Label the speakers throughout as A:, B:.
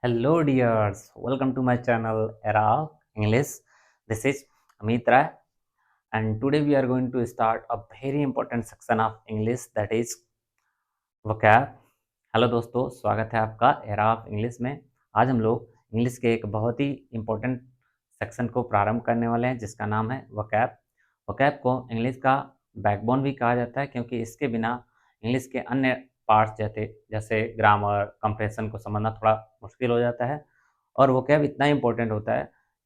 A: Hello, dears. Welcome to my channel Era English. This is Amit Rai, and today we are going to start a very important section of English, that is vocab. Hello दोस्तों, स्वागत है आपका era of English में। आज हम लोग English के एक बहुत ही इम्पोर्टेंट सेक्शन को प्रारंभ करने वाले हैं, जिसका नाम है vocab। vocab को इंग्लिश का बैकबोन भी कहा जाता है, क्योंकि इसके बिना इंग्लिश के अन्य पार्ट्स जैसे ग्रामर, कंप्रेशन को समझना थोड़ा मुश्किल हो जाता है। और vocab इतना इम्पोर्टेंट होता है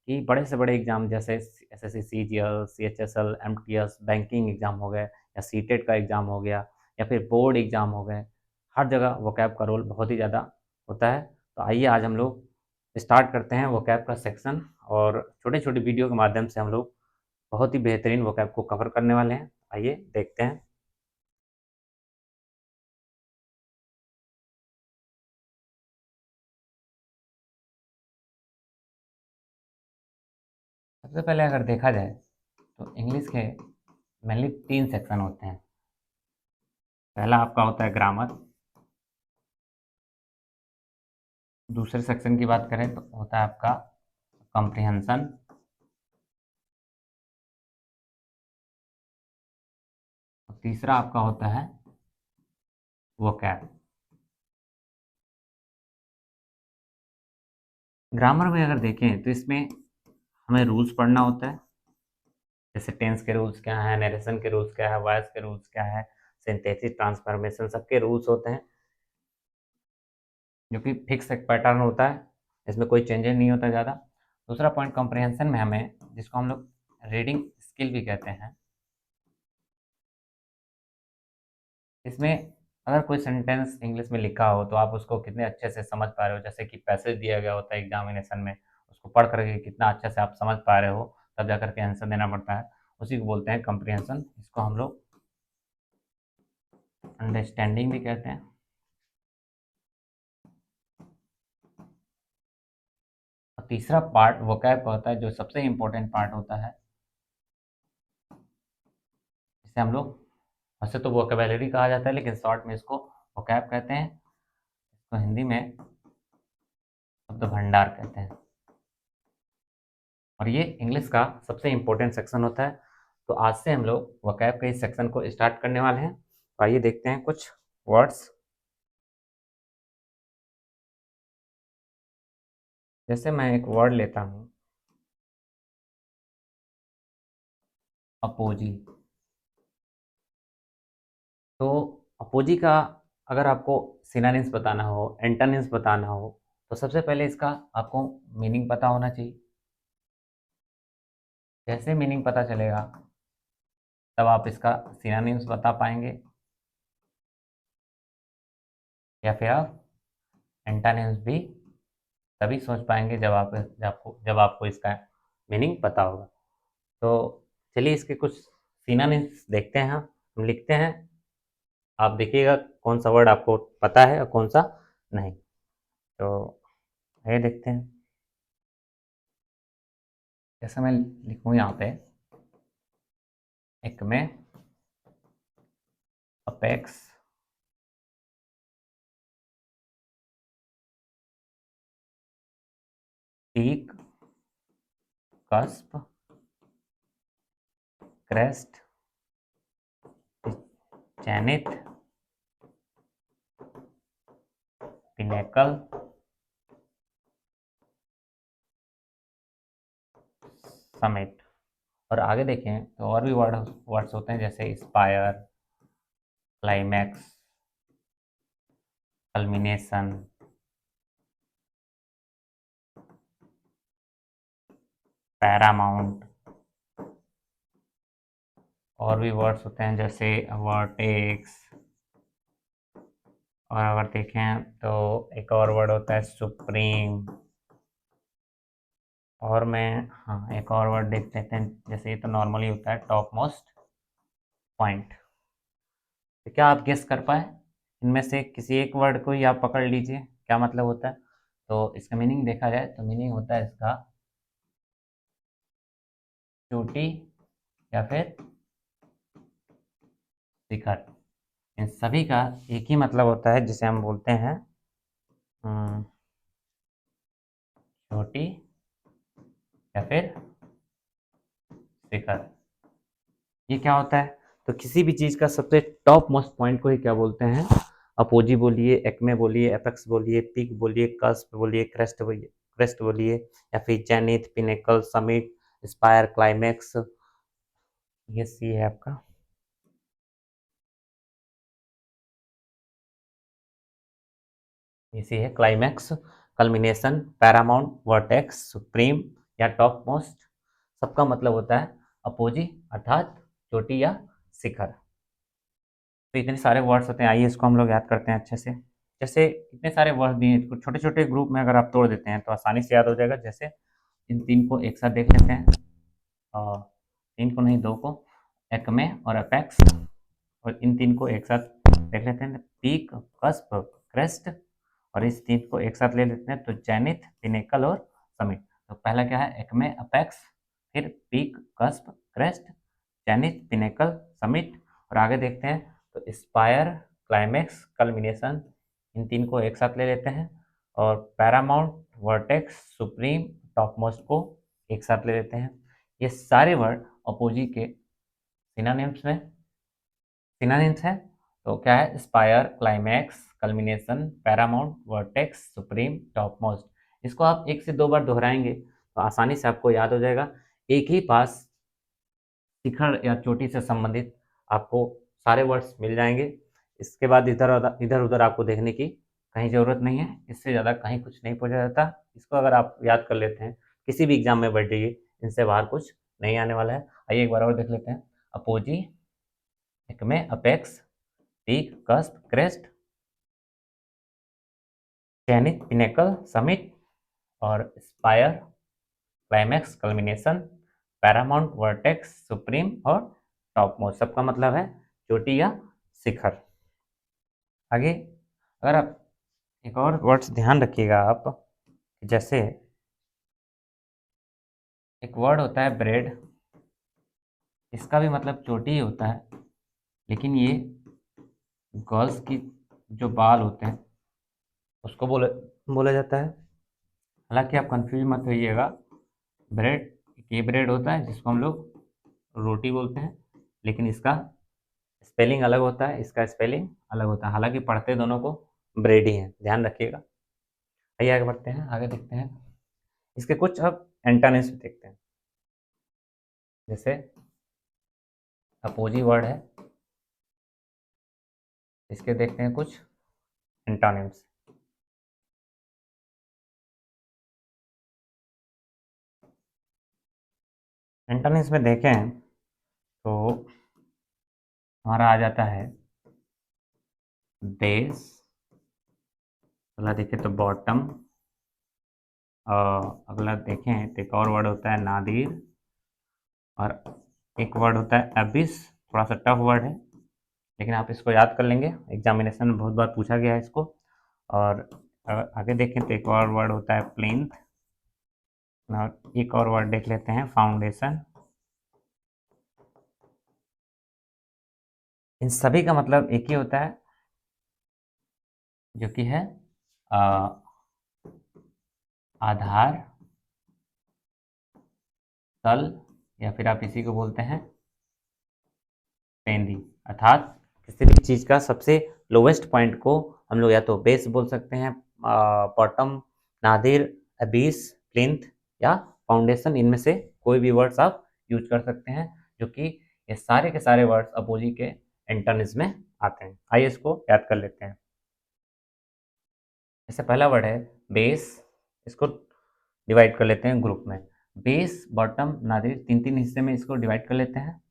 A: कि बड़े से बड़े एग्जाम जैसे SSC, CGL, CHSL, MTS, banking exam हो गए, या सीटेट का एग्जाम हो गया, या फिर बोर्ड एग्जाम हो गए, हर जगह vocab का रोल बहुत ही ज़्यादा होता है। तो आइए आज हम लोग स्टार्ट करते हैं vocab का सेक्शन, और छोटे छोटे वीडियो के माध्यम से हम लोग बहुत ही बेहतरीन vocab को कवर करने वाले हैं। आइए देखते हैं। सबसे पहले अगर देखा जाए तो इंग्लिश के मेनली 3 सेक्शन होते हैं। पहला आपका होता है ग्रामर। दूसरे सेक्शन की बात करें तो होता है आपका कॉम्प्रिहेंशन। और तीसरा आपका होता है vocab। ग्रामर में अगर देखें तो इसमें हमें रूल्स पढ़ना होता है, जैसे टेंस के रूल्स क्या है, नरेशन के रूल्स क्या है, वॉइस के रूल्स क्या है, सिंथेसिस, ट्रांसफॉर्मेशन, सबके रूल्स होते हैं, जो कि फिक्स एक पैटर्न होता है, इसमें कोई चेंजेस नहीं होता ज़्यादा। दूसरा पॉइंट कॉम्प्रिहेंशन में हमें, जिसको हम लोग रीडिंग स्किल भी कहते हैं, इसमें अगर कोई सेंटेंस इंग्लिश में लिखा हो तो आप उसको कितने अच्छे से समझ पा रहे हो, जैसे कि पैसेज दिया गया होता है एग्जामिनेशन में, उसको पढ़ करके कितना अच्छे से आप समझ पा रहे हो, तब जा करके आंसर देना पड़ता है, उसी को बोलते हैं कॉम्प्रिहेंशन। इसको हम लोग अंडरस्टैंडिंग भी कहते हैं। और तीसरा पार्ट वोकैब का होता है, जो सबसे इम्पोर्टेंट पार्ट होता है, जिसे हम लोग, वैसे तो वोकेबलरी कहा जाता है, लेकिन शॉर्ट में इसको वोकैब कहते हैं। इसको हिंदी में शब्द भंडार कहते हैं, और ये इंग्लिश का सबसे इम्पोर्टेंट सेक्शन होता है। तो आज से हम लोग वोकैब के इस सेक्शन को स्टार्ट करने वाले हैं। तो आइए देखते हैं कुछ वर्ड्स। जैसे मैं एक वर्ड लेता हूँ, अपोजी। तो अपोजी का अगर आपको सिनोनिम्स बताना हो, एंटोनिम्स बताना हो, तो सबसे पहले इसका आपको मीनिंग पता होना चाहिए। कैसे मीनिंग पता चलेगा, तब आप इसका सिनोनिम्स बता पाएंगे, या फिर आप एंटोनिम्स भी तभी सोच पाएंगे जब आपको इसका मीनिंग पता होगा। तो चलिए इसके कुछ सिनोनिम्स देखते हैं। हम लिखते हैं, आप देखिएगा कौन सा वर्ड आपको पता है और कौन सा नहीं। तो ये देखते हैं। जैसे मैं लिखूँ यहाँ पे, एक में apex, peak, cusp, crest, zenith, pinnacle, summit. और आगे देखें तो और भी वर्ड्स होते हैं, जैसे इंस्पायर, क्लाइमैक्स, कल्मिनेशन, पैरामाउंट। और भी वर्ड्स होते हैं जैसे वर्टेक्स। और अगर देखें तो एक और वर्ड होता है सुप्रीम। और मैं, हाँ, एक और वर्ड देख लेते हैं, जैसे ये तो नॉर्मली होता है टॉप मोस्ट पॉइंट। तो क्या आप गेस कर पाए? इनमें से किसी एक वर्ड को ही आप पकड़ लीजिए, क्या मतलब होता है। तो इसका मीनिंग देखा जाए तो मीनिंग होता है इसका चोटी, या फिर शिखर। इन सभी का एक ही मतलब होता है, जिसे हम बोलते हैं चोटी या फिर शिखर। ये क्या होता है? तो किसी भी चीज का सबसे टॉप मोस्ट पॉइंट को ही क्या बोलते हैं? अपोजी बोलिए, एक्मे बोलिए, एपेक्स बोलिए, पीक बोलिए, कस्प बोलिए, क्रेस्ट बोलिए, या फिर zenith, pinnacle, summit, spire, climax. ये सी है आपका। इसी है climax, culmination, Paramount, vertex, supreme या टॉप मोस्ट। सबका मतलब होता है अपोजी अर्थात चोटी या शिखर। तो इतने सारे वर्ड्स होते हैं, आइए इसको हम लोग याद करते हैं अच्छे से। जैसे इतने सारे वर्ड्स दिए, इसको छोटे छोटे ग्रुप में अगर आप तोड़ देते हैं तो आसानी से याद हो जाएगा। जैसे इन तीन को एक साथ देख लेते हैं, और तीन को नहीं, दो को, एक्मे और अपेक्स। और इन तीन को एक साथ देख लेते हैं, पीक, कस्प, क्रेस्ट। और इस तीन को एक साथ ले लेते हैं तो जेनिथ, पिनेकल और समिट। तो पहला क्या है? एक्मे, अपेक्स, फिर peak, cusp, crest, zenith, pinnacle, summit. और आगे देखते हैं तो स्पायर, क्लाइमैक्स, कल्मिनेशन। इन तीन को एक साथ ले लेते हैं, और Paramount, vertex, supreme, top most को एक साथ ले लेते हैं। ये सारे वर्ड अपोजी के सिनोनिम्स में सिनोनिम्स हैं। तो क्या है? Spire, climax, culmination, Paramount, vertex, supreme, top most. इसको आप एक से दो बार दोहराएंगे तो आसानी से आपको याद हो जाएगा। एक ही पास शिखर या चोटी से संबंधित आपको सारे वर्ड्स मिल जाएंगे। इसके बाद इधर उधर आपको देखने की कहीं ज़रूरत नहीं है। इससे ज़्यादा कहीं कुछ नहीं पूछा जाता। इसको अगर आप याद कर लेते हैं, किसी भी एग्जाम में बैठ जाइए, इनसे बाहर कुछ नहीं आने वाला है। आइए एक बार और देख लेते हैं। Apogee, Acme, apex, peak, cusp, crest, चयनित, पिनेकल, समिट और spire, climax, culmination, Paramount, vertex, supreme और टॉप मोस्ट। सबका मतलब है चोटी या शिखर। आगे अगर आप एक और वर्ड्स ध्यान रखिएगा आप, जैसे एक वर्ड होता है ब्रेड। इसका भी मतलब चोटी ही होता है, लेकिन ये गर्ल्स की जो बाल होते हैं उसको बोला जाता है। हालांकि आप कंफ्यूज मत होइएगा। ब्रेड, ये ब्रेड होता है जिसको हम लोग रोटी बोलते हैं, लेकिन इसका स्पेलिंग अलग होता है, इसका स्पेलिंग अलग होता है। हालांकि पढ़ते दोनों को ब्रेड ही हैं, ध्यान रखिएगा। आइए आगे बढ़ते हैं, आगे देखते हैं इसके कुछ अब एंटोनिम्स देखते हैं। जैसे अपोजी वर्ड है, इसके देखते हैं कुछ एंटोनिम्स। एंटोनिम्स में देखें तो हमारा आ जाता है बेस, अगला देखें तो बॉटम, अगला देखें तो एक और वर्ड होता है नादिर, और एक वर्ड होता है अबिस। थोड़ा सा टफ वर्ड है, लेकिन आप इसको याद कर लेंगे, एग्जामिनेशन में बहुत बार पूछा गया है इसको। और आगे देखें तो एक और वर्ड होता है प्लिंथ, और एक और वर्ड देख लेते हैं फाउंडेशन। इन सभी का मतलब एक ही होता है, जो कि है आधार, तल, या फिर आप इसी को बोलते हैं पेंदी। अर्थात किसी भी चीज़ का सबसे लोवेस्ट पॉइंट को हम लोग या तो बेस बोल सकते हैं, बॉटम, नादिर, अबीस, प्लिंथ या फाउंडेशन। इनमें से कोई भी वर्ड्स आप यूज कर सकते हैं, जो कि ये सारे के सारे वर्ड्स अपोजी के एंटोनिम्स में आते हैं। आइए इसको याद कर लेते हैं। जैसे पहला वर्ड है बेस, इसको डिवाइड कर लेते हैं ग्रुप में। बेस, बॉटम, नादिर, तीन तीन हिस्से में इसको डिवाइड कर लेते हैं।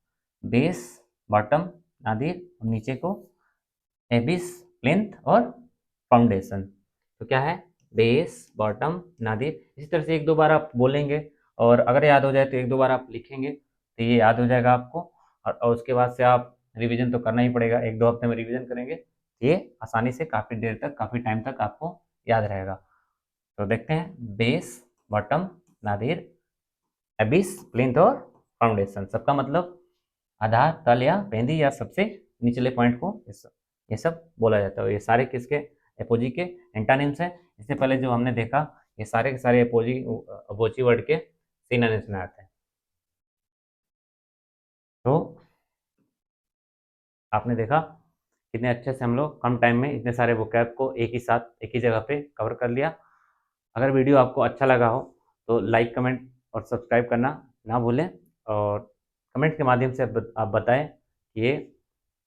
A: बेस, बॉटम, नादिर और नीचे को एबिस, प्लिंथ और फाउंडेशन। तो क्या है? Base, bottom, Nadir. इसी तरह से एक दो बार आप बोलेंगे, और अगर याद हो जाए तो एक दो बार आप लिखेंगे तो ये याद हो जाएगा आपको। और उसके बाद से आप रिवीजन तो करना ही पड़ेगा, एक दो हफ्ते में रिवीजन करेंगे तो ये आसानी से काफ़ी देर तक, काफ़ी टाइम तक आपको याद रहेगा। तो देखते हैं बेस, बॉटम, नादिर, एबिस, प्लिंथ और फाउंडेशन। सबका मतलब आधार, तल या पेंदी या सबसे निचले पॉइंट को ये सब बोला जाता है। ये सारे किसके? एपोजी के एंटानिम्स हैं। इससे पहले जो हमने देखा ये सारे के सारे अपोची वर्ड के सिनोनिम्स में आते हैं। तो आपने देखा कितने अच्छे से हम लोग कम टाइम में इतने सारे वोकैब को एक ही साथ एक ही जगह पे कवर कर लिया। अगर वीडियो आपको अच्छा लगा हो तो लाइक, कमेंट और सब्सक्राइब करना ना भूलें, और कमेंट के माध्यम से आप बताएं कि ये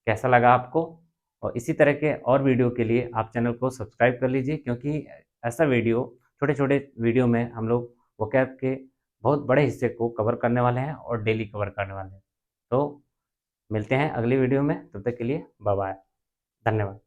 A: कैसा लगा आपको। और इसी तरह के और वीडियो के लिए आप चैनल को सब्सक्राइब कर लीजिए, क्योंकि ऐसा वीडियो, छोटे छोटे वीडियो में हम लोग वोकैब के बहुत बड़े हिस्से को कवर करने वाले हैं और डेली कवर करने वाले हैं। तो मिलते हैं अगली वीडियो में, तब तक के लिए बाय बाय, धन्यवाद।